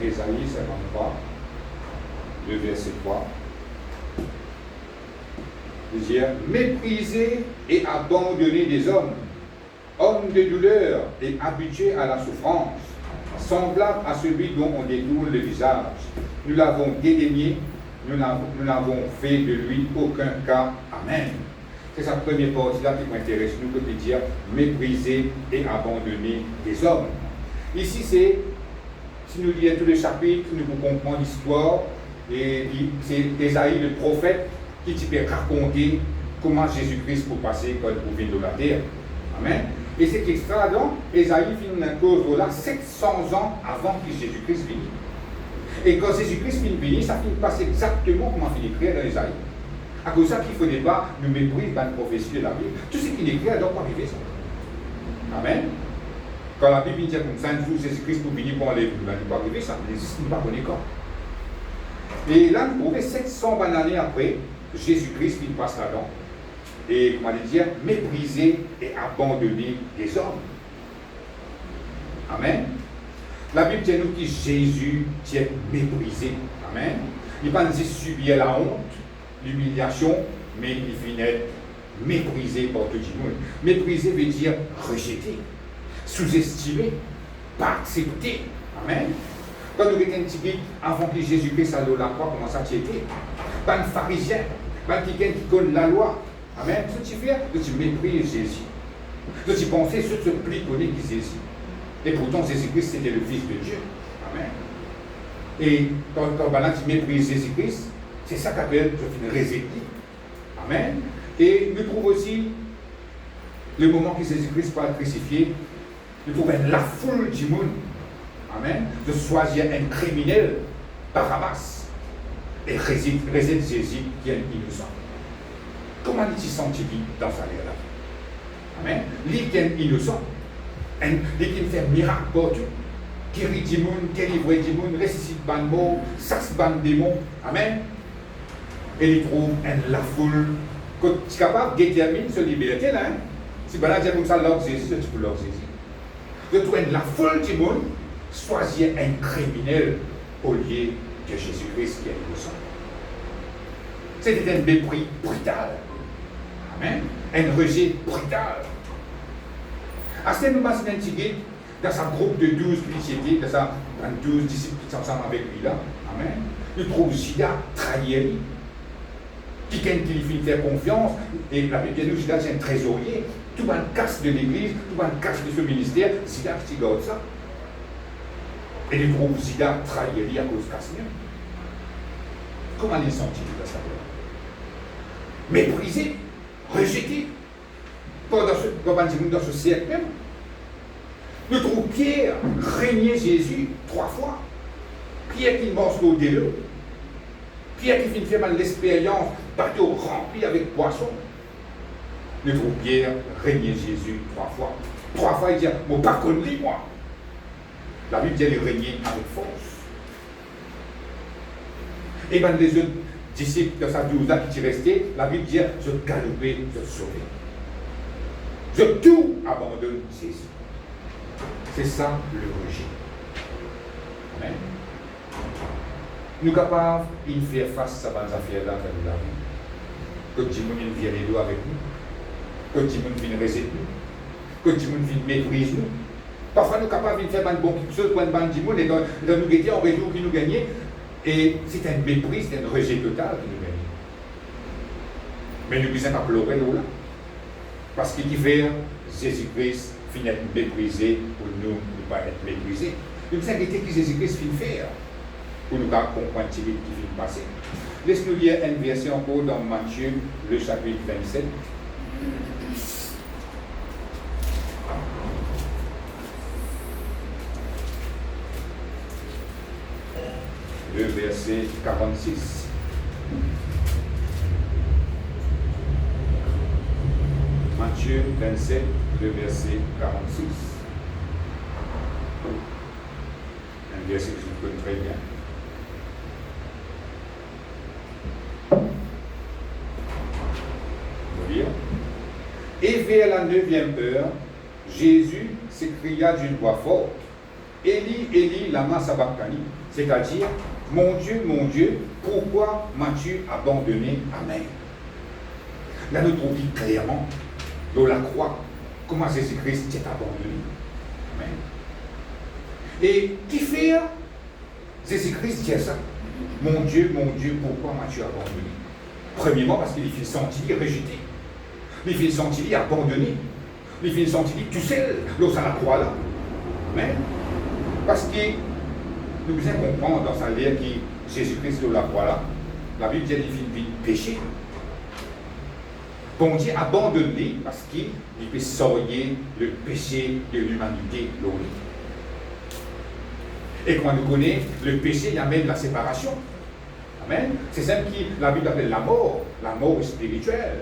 Ésaïe 53, le verset 3, dire, mépriser et abandonner des hommes de douleur et habitués à la souffrance, semblable à celui dont on détourne le visage. Nous l'avons dédaigné, nous n'avons fait de lui aucun cas. Amen. C'est sa première partie-là qui m'intéresse, nous peut dire mépriser et abandonner des hommes. Ici, c'est, si nous lisons tous les chapitres, nous pouvons comprendre l'histoire, et c'est Ésaïe le prophète qui peut raconter comment Jésus-Christ peut passer quand il vient de la terre. Amen. Et c'est extravagant, Ésaïe finit une cause là 700 ans avant que Jésus-Christ vienne. Et quand Jésus-Christ finit, ça finit passer exactement comme on finit écrit dans Ésaïe. À cause de ça qu'il ne faut pas nous mépriser dans la prophétie de la Bible. Tout ce qui est écrit, doit pas arriver ça. Amen. Quand la Bible dit comme ça, un jour Jésus-Christ pour venir pour enlever, il ne va pas arriver ça, il n'existe pas qu'on est quand. Et là, nous trouvons 700 années après, Jésus-Christ qui passe là-dedans. Et, comment dire, mépriser et abandonner des hommes. Amen. La Bible dit nous que Jésus est méprisé. Amen. Il ne pas nous subir la honte, l'humiliation, mais il finit méprisé par tout le monde. Méprisé veut dire rejeté, sous-estimé, pas accepté. Amen. Quand nous étions petits, avant que Jésus-Christ allait à la croix, comment ça était? Pas un pharisien, pas quelqu'un qui connaît la loi. Amen. Ce que tu fais, tu méprises Jésus. Ce que tu pensais, ce que tu plis connaît qui Jésus. Et pourtant, Jésus-Christ, c'était le Fils de Dieu. Amen. Et quand tu méprises Jésus-Christ, c'est ça qu'appelle une réséquie. Amen. Et nous trouvons aussi le moment que Jésus-Christ va être crucifié, nous trouvons la foule du monde. Amen. De choisir un criminel, Barabbas, et réside Jésus qui est innocent. Comment il s'est senti dans sa vie là? Amen. Lui qui est innocent, lui qui fait miracle pour tout, qui rit du monde, qui délivre du monde, ressuscite ban mort, chasse ban démon. Amen. Et il trouve la foule. Quand tu es capable de déterminer sa liberté, là, si tu as comme ça, l'ordre Jésus, tu peux l'ordre Jésus. De trouver la foule du monde, choisir un criminel au lieu de Jésus-Christ qui est innocent. C'était un mépris brutal. Amen. Un rejet brutal. À ce moment, c'est un petit dans sa groupe de 12 qui dans sa 12 disciples qui sont ensemble avec lui là. Amen. Il trouve Judas trahir. Quelqu'un qui lui fait faire confiance, et la Bible dit Judas c'est un trésorier. Tout le monde casse de l'église, tout le monde casse de ce ministère, Judas qui garde ça. Et il trouve Judas trahir à cause de Cassien. Comment il est senti dans sa vie? Méprisé, rejeté, pas dans ce siècle même. Nous trouvons Pierre régner Jésus 3 fois. Pierre qui mange l'eau de l'eau. Pierre qui finit faire l'expérience, bateau rempli avec poissons. Nous trouvons Pierre régner Jésus 3 fois. 3 fois, il dit, mon pas connu, moi. La Bible dit, il régnait avec force. Et bien, les autres disciples de sa 12 ans qui restaient, la Bible dit, je galopais, je sauvais. Je tout abandonne Jésus. C'est ça le rejet. Amen. Nous sommes capables de faire face à ces affaires-là dans la vie. Que tout le monde vienne les doigts avec nous. Que tout le monde vienne résister nous. Que tout le monde vienne mépriser nous. Parfois, nous sommes capables de faire des bonnes choses pour un bon du monde et dans nous guetter, on résout qui nous gagne. Et c'est un mépris, c'est un rejet total qui nous gagne. Mais nous ne pouvons pas pleurer là. Parce qu'il fait Jésus-Christ finit être méprisé pour nous ne pas être méprisés. Nous nous inquiétons que Jésus-Christ finit faire pour nous comprendre ce qui finit passer. Laisse-nous lire un verset encore dans Matthieu, le chapitre 27. Le verset 46. Matthieu 27, le verset 46. Un verset que je connais très bien. On va lire. Et vers la 9e heure, Jésus s'écria d'une voix forte, Élie, Élie, lama sabachthani, c'est-à-dire, mon Dieu, pourquoi m'as-tu abandonné? Amen. Là, nous trouvons clairement, dans la croix, comment Jésus-Christ est abandonné. Amen. Et qui fait Jésus-Christ dit ça? Mon Dieu, pourquoi m'as-tu abandonné? Premièrement, parce qu'il fait sentir rejeté. Il fait sentir abandonné. Il fait sentir tout seul, l'autre à la croix là. Amen. Parce que nous devons comprendre dans sa vie que Jésus-Christ de la croix là, la Bible dit qu'il fait une vie péché. Bon Dieu abandonné parce qu'il peut sortir le péché de l'humanité. Et quand on connaît, le péché il amène la séparation. Amen. C'est ça qui la Bible appelle la mort spirituelle.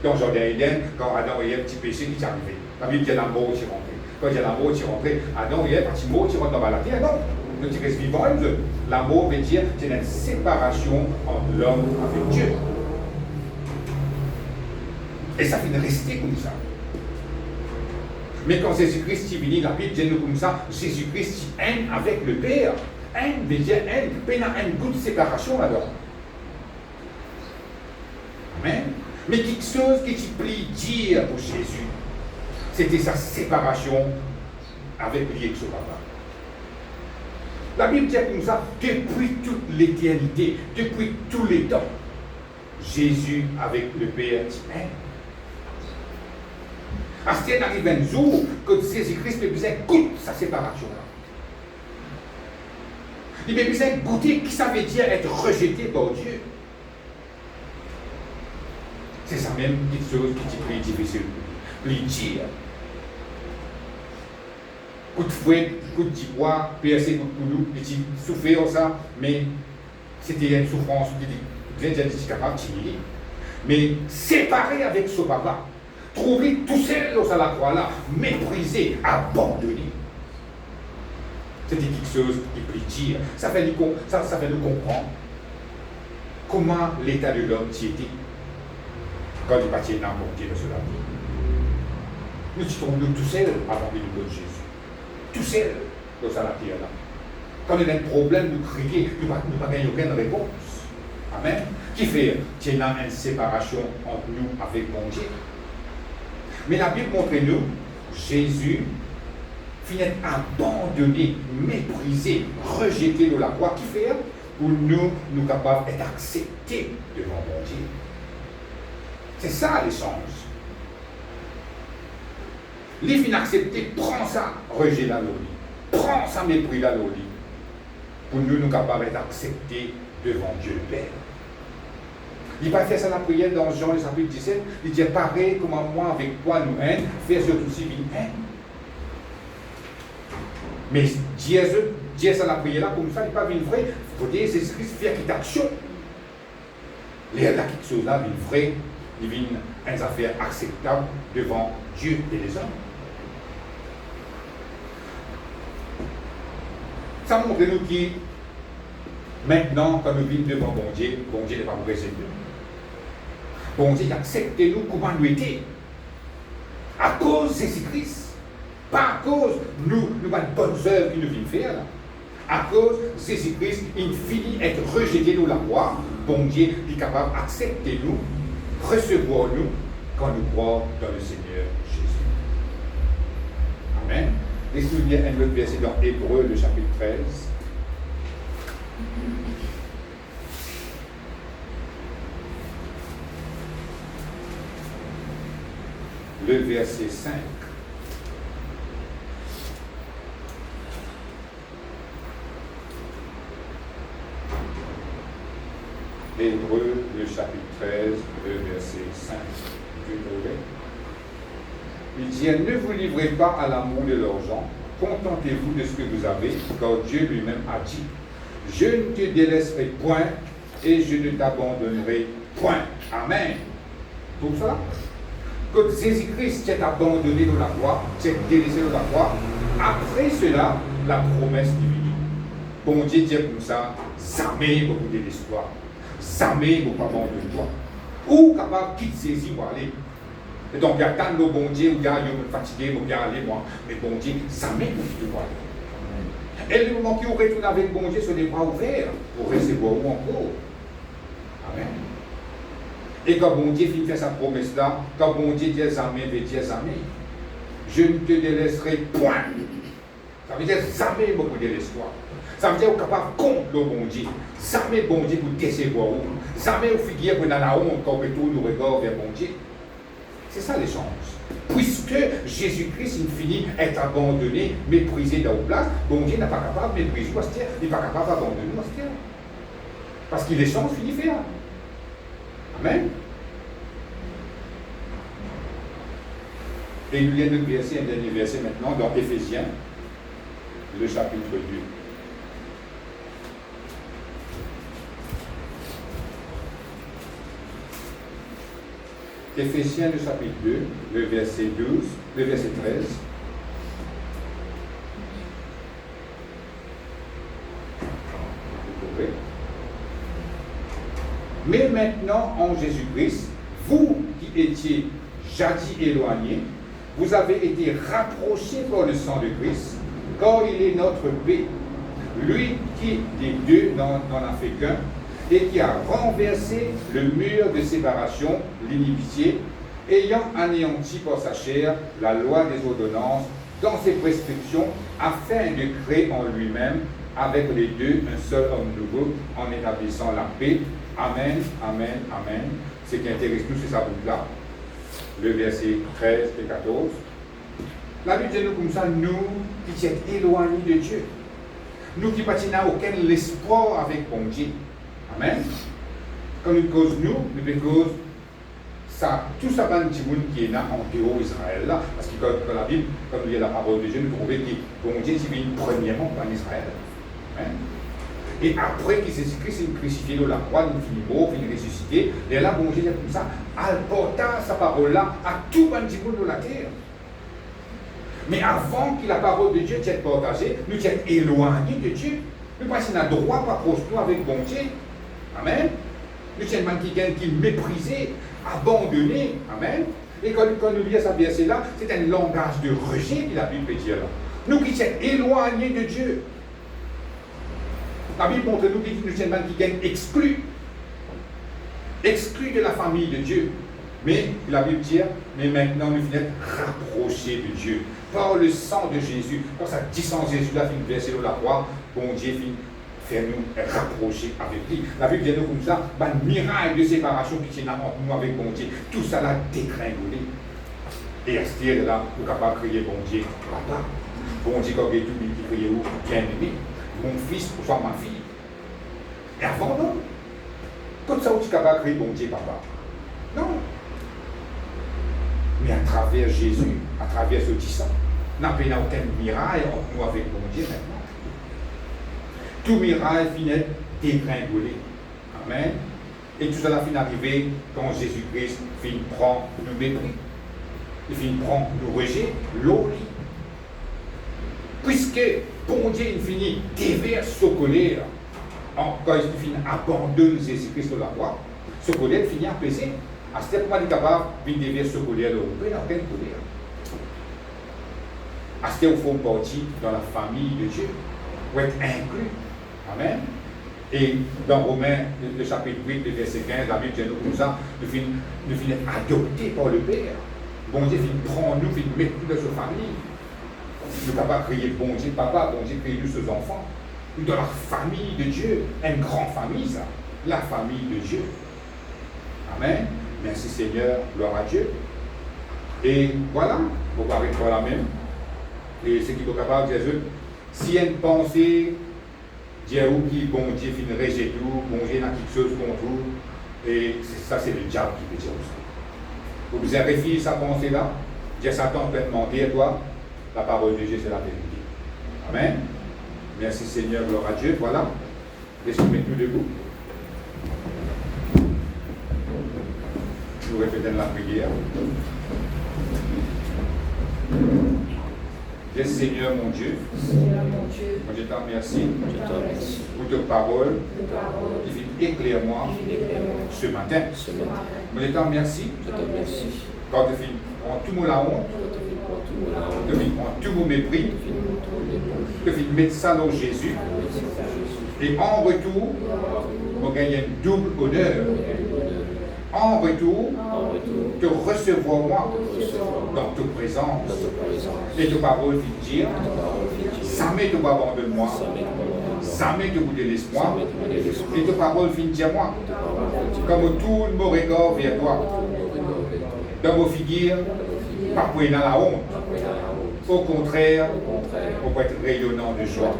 Dans le Jardin Éden, quand Adam et Ève, petit péché qui est arrivé. La Bible dit la mort qui est rentrée. Quand il y a la mort qui est rentrée, Adam et Ève, petit mot qui rentre dans la terre, non. Nous qui reste vivant, la mort veut dire c'est une séparation entre l'homme avec Dieu. Et ça fait rester comme ça. Mais quand Jésus-Christ est venu, la Bible dit nous comme ça, Jésus-Christ aime avec le Père. Aime veut dire aime, il y a un goût de séparation là-dedans. Amen. Mais quelque chose qui te plie dire pour Jésus, c'était sa séparation avec lui et son papa. La Bible dit comme ça, depuis toute l'éternité, depuis tous les temps, Jésus avec le Père dit Amen. À ce temps arrive un jour que Jésus-Christ a besoin de goûter sa séparation-là. Il a besoin de goûter qui ça veut dire être rejeté par Dieu. C'est ça même quelque chose qui est plus difficile. Plus dire. Coup de fouet, coup de tipoir, percé, coup de coulou, petit souffrir ça, mais c'était une souffrance qui était capable de tirer. Mais séparé avec son papa, trouver tout seul à la croix là, méprisé, abandonné. C'était quelque chose qui peut dire. Ça fait nous comprendre comment l'état de l'homme était quand il partit dans le Dieu de cela. Nous sommes tout seuls avant de nous donner Jésus. Tout seul dans la terre là. Quand il y a un problème, nous crions, nous n'avons pas aucune réponse. Amen. Qui fait qu'il y a une séparation entre nous avec mon Dieu. Mais la Bible montre nous, Jésus finit abandonné, méprisé, rejeté de la croix. Qui fait pour nous capables d'être acceptés devant mon Dieu. C'est ça l'échange. Les fins acceptés, prends ça, rejet la loli. Prends ça, mépris la loli. Pour nous capables d'être acceptés devant Dieu le Père. Il va faire ça la prière dans Jean le chapitre 17. Il dit pareil comme moi avec toi nous haine, fais surtout si bien haine. Mais Dieu ça la prière là, comme ça, il n'est pas bien vrai. Il faut dire Jésus-Christ fait une action. Il y a quelque chose là, une vraie, une affaire acceptable devant Dieu et les hommes. Ça montre nous qui, maintenant, quand nous vivons devant bon Dieu n'est pas mauvais Seigneur. Bon Dieu accepte nous comment nous étions. À cause de Jésus-Christ. Pas à cause nous avons de bonnes œuvres qu'il nous vient faire. Là. À cause de Jésus-Christ, il finit d'être rejeté de la croix. Bon Dieu est capable d'accepter nous, recevoir nous, quand nous croyons dans le Seigneur Jésus. Amen. Laissez-nous lire un autre verset dans Hébreux, le chapitre 13. Le verset 5. Hébreux, le chapitre 13, le verset 5. Il dit, ne vous livrez pas à l'amour de l'argent, contentez-vous de ce que vous avez, car Dieu lui-même a dit, je ne te délaisserai point et je ne t'abandonnerai point. Amen. Pour ça, quand Jésus-Christ s'est abandonné dans la croix, s'est délaissé dans la croix, après cela, la promesse divine. Bon Dieu dit comme ça, jamais beaucoup de l'histoire, jamais beaucoup abandonner toi. Ou capable de quitter Jésus pour aller. Et donc, il y a tant de bon Dieu où il y a fatigué, où il y a aller moi, mais bon Dieu, jamais beaucoup de toi. Et le moment qui aurait retourne avec bon Dieu, ce n'est pas ouvert pour recevoir ou encore. Amen. Et quand bon Dieu finit de faire sa promesse là, quand bon Dieu dit jamais, veut dire jamais. Je ne te délaisserai point. Ça veut dire jamais beaucoup de l'espoir. Ça veut dire qu'on est capable contre le bon Dieu. Jamais bon Dieu pour décevoir. Jamais au figure pour dans la honte quand on retourne nos regards vers bon Dieu. C'est ça l'échange. Puisque Jésus-Christ, il finit être abandonné, méprisé dans la place, bon Dieu n'est pas capable de mépriser, il n'est pas capable d'abandonner. Parce qu'il l'échange finit faire. Amen. Et il y a un verset, un dernier verset maintenant, dans Éphésiens, le chapitre 2. Éphésiens, le chapitre 2, le verset 12, le verset 13. Vous pouvez. Mais maintenant, en Jésus-Christ, vous qui étiez jadis éloignés, vous avez été rapprochés par le sang de Christ, car il est notre paix. Lui qui, des deux, n'en a fait qu'un, et qui a renversé le mur de séparation, l'inimitié, ayant anéanti par sa chair la loi des ordonnances dans ses prescriptions, afin de créer en lui-même avec les deux un seul homme nouveau, en établissant la paix. Amen, amen, amen. Ce qui intéresse nous, c'est ça bout-là, le verset 13 et 14. La Bible dit nous comme ça, nous qui sommes éloignés de Dieu, nous qui n'avons aucun espoir avec bon Dieu. Amen. Quand nous cause nous cause ça, tout ça va petit monde qui est là en dehors d'Israël là, parce que quand la Bible, quand nous lisons la parole de Dieu, nous trouvons que bon Dieu s'est venu premièrement en Israël. Amen. Et après que Jésus-Christ est crucifié dans la croix, il finit mort, il finit ressuscité, et là, bon Dieu dit comme ça, elle porta sa parole-là à tout le monde de la terre. Mais avant que la parole de Dieu soit partagée, nous sommes éloignés de Dieu. Nous pensons qu'on a droit de rapprocher avec bon Dieu. Amen. Nous sommes qui méprisés, abandonnés. Amen. Et quand nous lisons ce verset-là, c'est un langage de rejet que la Bible peut dire là. Nous qui sommes éloignés de Dieu. La Bible montre nous que nous sommes exclus. Exclus de la famille de Dieu. Mais la Bible dit, mais maintenant nous venons rapprocher de Dieu par le sang de Jésus. Quand ça dit sans Jésus, là, finit verser dans la croix, bon Dieu finit faire nous rapprocher avec lui. La Bible dit nous comme ça, un miracle de séparation qui tient entre nous avec bon Dieu. Tout ça là dégringolé. Et à ce moment là, nous sommes capables de crier bon Dieu, papa. Bon Dieu, quand il y a tout le monde qui crie, bien aimé, mon fils ou soit ma fille. Et avant non. Comme ça, vous êtes capable de crier bon Dieu, papa. Non. Mais à travers Jésus, à travers ce petit sang, n'a pas aucun miracle entre nous avec mon Dieu maintenant. Tout miracle finit dégringolé. Amen. Et tout cela finit arriver quand Jésus-Christ finit prendre le mépris. Il finit prendre le rejet, l'eau. Puisque bon Dieu il finit déverse sa colère, quand il finit abandonner Jésus-Christ sur la croix, sa colère finit apaiser. À ce moment-là, il est capable de déverser ce colère de l'Europe, il n'a aucune colère. À ce moment-là, il faut partir dans la famille de Dieu, pour être inclus. Amen. Et dans Romains, le chapitre 8, le verset 15, la Bible dit nous comme ça, nous finissons adoptés par le Père. Bon Dieu finit prendre nous, finit mettre nous dans sa famille. Nous ne pouvons pas crier bon Dieu, papa, bon Dieu, crier nous ses enfants. Nous dans la famille de Dieu, une grande famille, ça, la famille de Dieu. Amen. Merci Seigneur, gloire à Dieu. Et voilà, vous parlez de la même. Et ce qui est capable de dire, si il y a une pensée, dire qui bon Dieu finit rejeter tout, bon Dieu n'a quelque chose contre vous, et ça c'est le diable qui peut dire ça. Vous avez réfléchi sa pensée-là, dire Satan peut te mentir, toi, la parole de Dieu c'est la vérité. Amen. Merci Seigneur, gloire à Dieu. Voilà. Laissez-nous mettre nous debout. Nous répétons la prière. Dis Seigneur mon Dieu, je te remercie pour ta parole qui éclaire-moi ce matin. Je te remercie quand tu prends tout mon la honte, tu prends tout mon mépris, tu mettre ça dans Jésus, et en retour, je gagne un double honneur. En retour, te recevoir moi dans ta présence. Et ta parole fit dire, jamais tu vas abandonner moi, jamais tu vous délaisses moi. Et ta parole fit dire moi, comme tout mon regard vers toi. Dans vos figures, pas pour dans la honte. Au contraire, on peut être rayonnant de joie.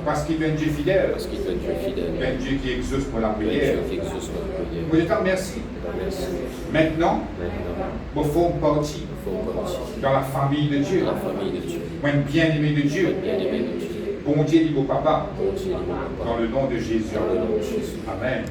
Parce qu'il est un Dieu fidèle. Un Dieu qui exauce pour la prière. Je te remercie. Maintenant, nous faisons partie dans la famille de Dieu. Moi, bien-aimé de Dieu. Bon Dieu, dit mon papa. Dans le nom de Jésus. Amen.